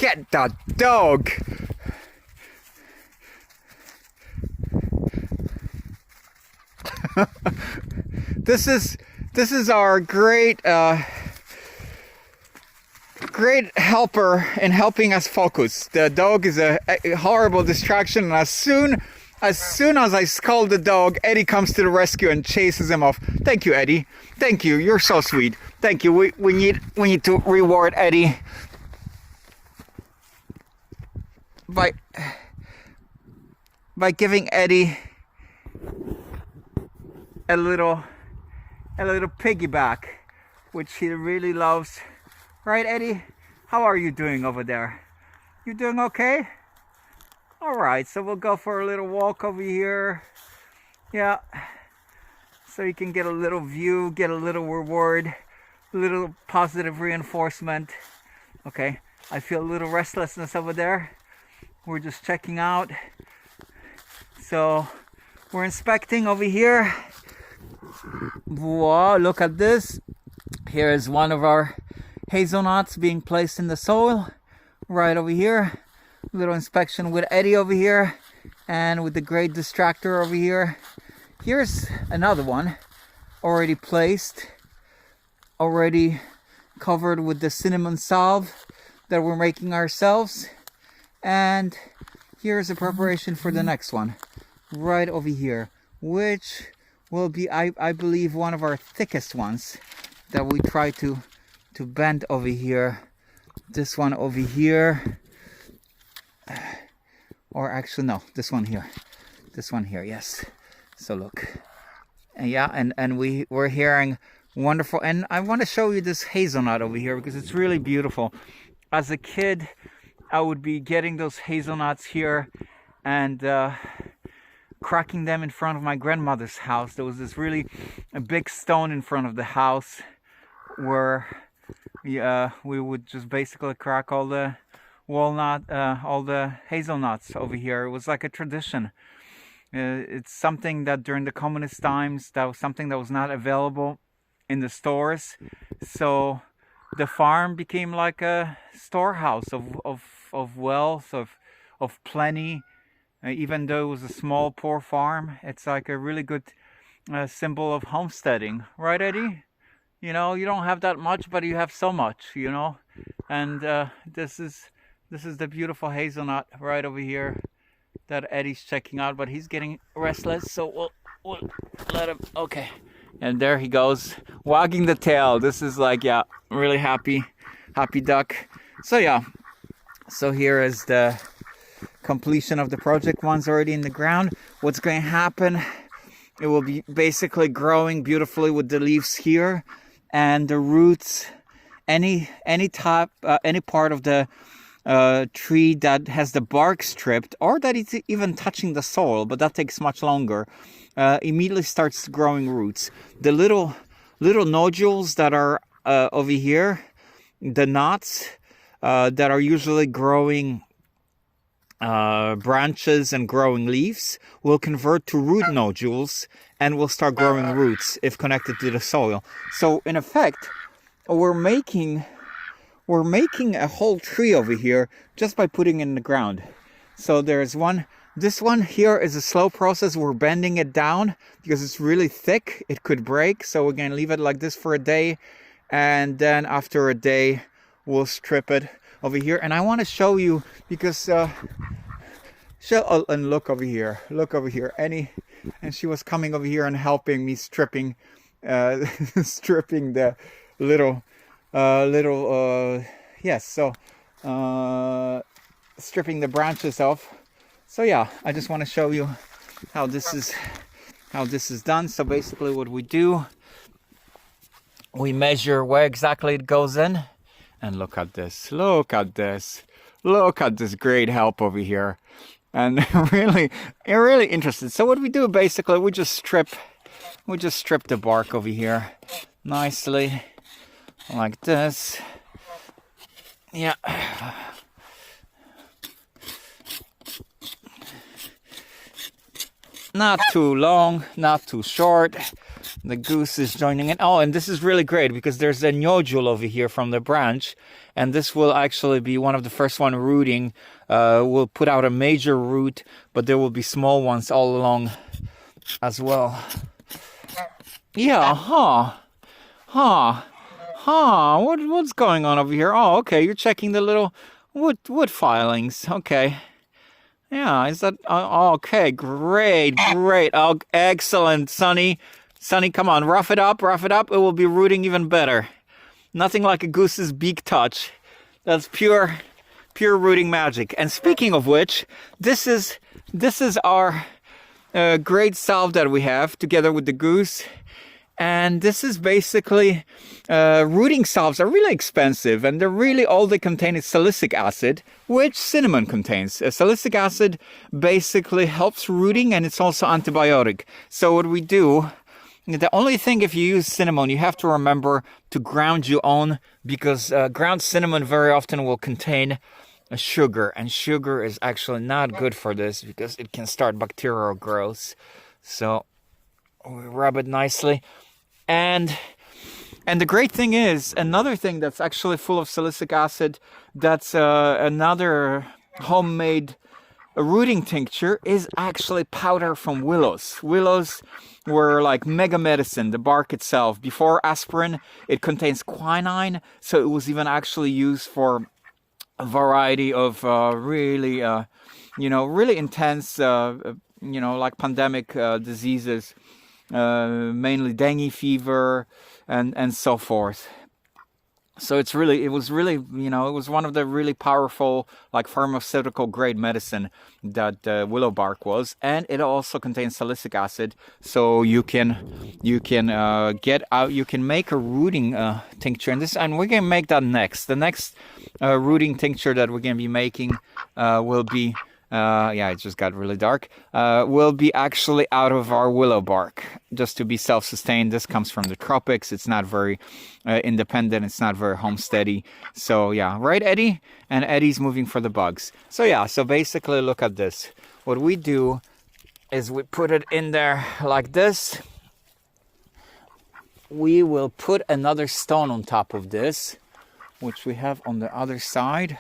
Get that dog! This is our great great helper in helping us focus. The dog is a horrible distraction, and as soon as I scold the dog, Eddie comes to the rescue and chases him off. Thank you, Eddie. Thank you. You're so sweet. Thank you. We need to reward Eddie by giving Eddie a little piggyback, which he really loves. Right, Eddie? How are you doing over there? You doing okay? All right, so we'll go for a little walk over here. Yeah, so you can get a little view, get a little reward, a little positive reinforcement. Okay, I feel a little restlessness over there. We're just checking out. So we're inspecting over here. Wow, look at this. Here is one of our hazelnuts being placed in the soil right over here. Little inspection with Eddie over here and with the great distractor over here. Here's another one already placed, already covered with the cinnamon salve that we're making ourselves. And here's a preparation for the next one right over here, which will be, I believe, one of our thickest ones that we try to bend over here. This one over here, or actually no, this one here, yes. So look, and yeah, and we're hearing wonderful, and I want to show you this hazelnut over here because it's really beautiful. As a kid, I would be getting those hazelnuts here and cracking them in front of my grandmother's house. There was this really a big stone in front of the house where we would just basically crack all the all the hazelnuts over here. It was like a tradition. It's something that during the communist times, that was something that was not available in the stores. So the farm became like a storehouse of wealth, of plenty. Even though it was a small, poor farm, it's like a really good symbol of homesteading, right, Eddie? You know, you don't have that much, but you have so much, you know. And this is the beautiful hazelnut right over here that Eddie's checking out, but he's getting restless, so we'll let him. Okay, and there he goes, wagging the tail. This is like, yeah, really happy duck. So yeah, so here is the completion of the project. One's already in the ground. What's going to happen? It will be basically growing beautifully with the leaves here, and the roots. Any part of the tree that has the bark stripped, or that it's even touching the soil, but that takes much longer, immediately starts growing roots. The little nodules that are over here, the knots that are usually growing branches and growing leaves, will convert to root nodules and will start growing roots if connected to the soil. So in effect, we're making a whole tree over here just by putting it in the ground. So there's one. This one here is a slow process. We're bending it down because it's really thick. It could break. So we're going to leave it like this for a day. And then after a day, we'll strip it over here. And I want to show you because and look over here. Look over here. And she was coming over here and helping me stripping stripping the little yes, so stripping the branches off. So yeah, I just want to show you how this is done. So basically what we do, we measure where exactly it goes in, and look at this great help over here. And really interested. So what we do, basically, we just strip the bark over here nicely like this. Yeah. Not too long, not too short. The goose is joining in. Oh, and this is really great because there's a nodule over here from the branch, and this will actually be one of the first one rooting. We'll put out a major root, but there will be small ones all along as well. Yeah, what's going on over here? Oh, okay, you're checking the little wood filings. Okay. Yeah, is that okay? Great. Oh, excellent, Sunny. Sunny, come on, rough it up. It will be rooting even better. Nothing like a goose's beak touch. That's pure rooting magic. And speaking of which, this is our great salve that we have together with the goose. And this is basically, rooting salves are really expensive, and they're really, all they contain is salicylic acid, which cinnamon contains. Salicylic acid basically helps rooting, and it's also antibiotic. So what we do, the only thing, if you use cinnamon, you have to remember to ground your own, because ground cinnamon very often will contain a sugar, and sugar is actually not good for this because it can start bacterial growth. So we rub it nicely. And the great thing is, another thing that's actually full of salicylic acid, that's another homemade rooting tincture, is actually powder from willows. Willows were like mega medicine, the bark itself. Before aspirin, it contains quinine, so it was even actually used for a variety of really intense, like pandemic diseases. Mainly dengue fever and so forth. So it was one of the really powerful, like, pharmaceutical grade medicine that willow bark was, and it also contains salicylic acid. So you can make a rooting tincture, and we're gonna make that next. The next rooting tincture that we're gonna be making will be. It just got really dark. Will be actually out of our willow bark, just to be self-sustained. This comes from the tropics. It's not very independent. It's not very homesteady. So yeah, right, Eddie? And Eddie's moving for the bugs. So yeah, so basically look at this. What we do is we put it in there like this. We will put another stone on top of this, which we have on the other side.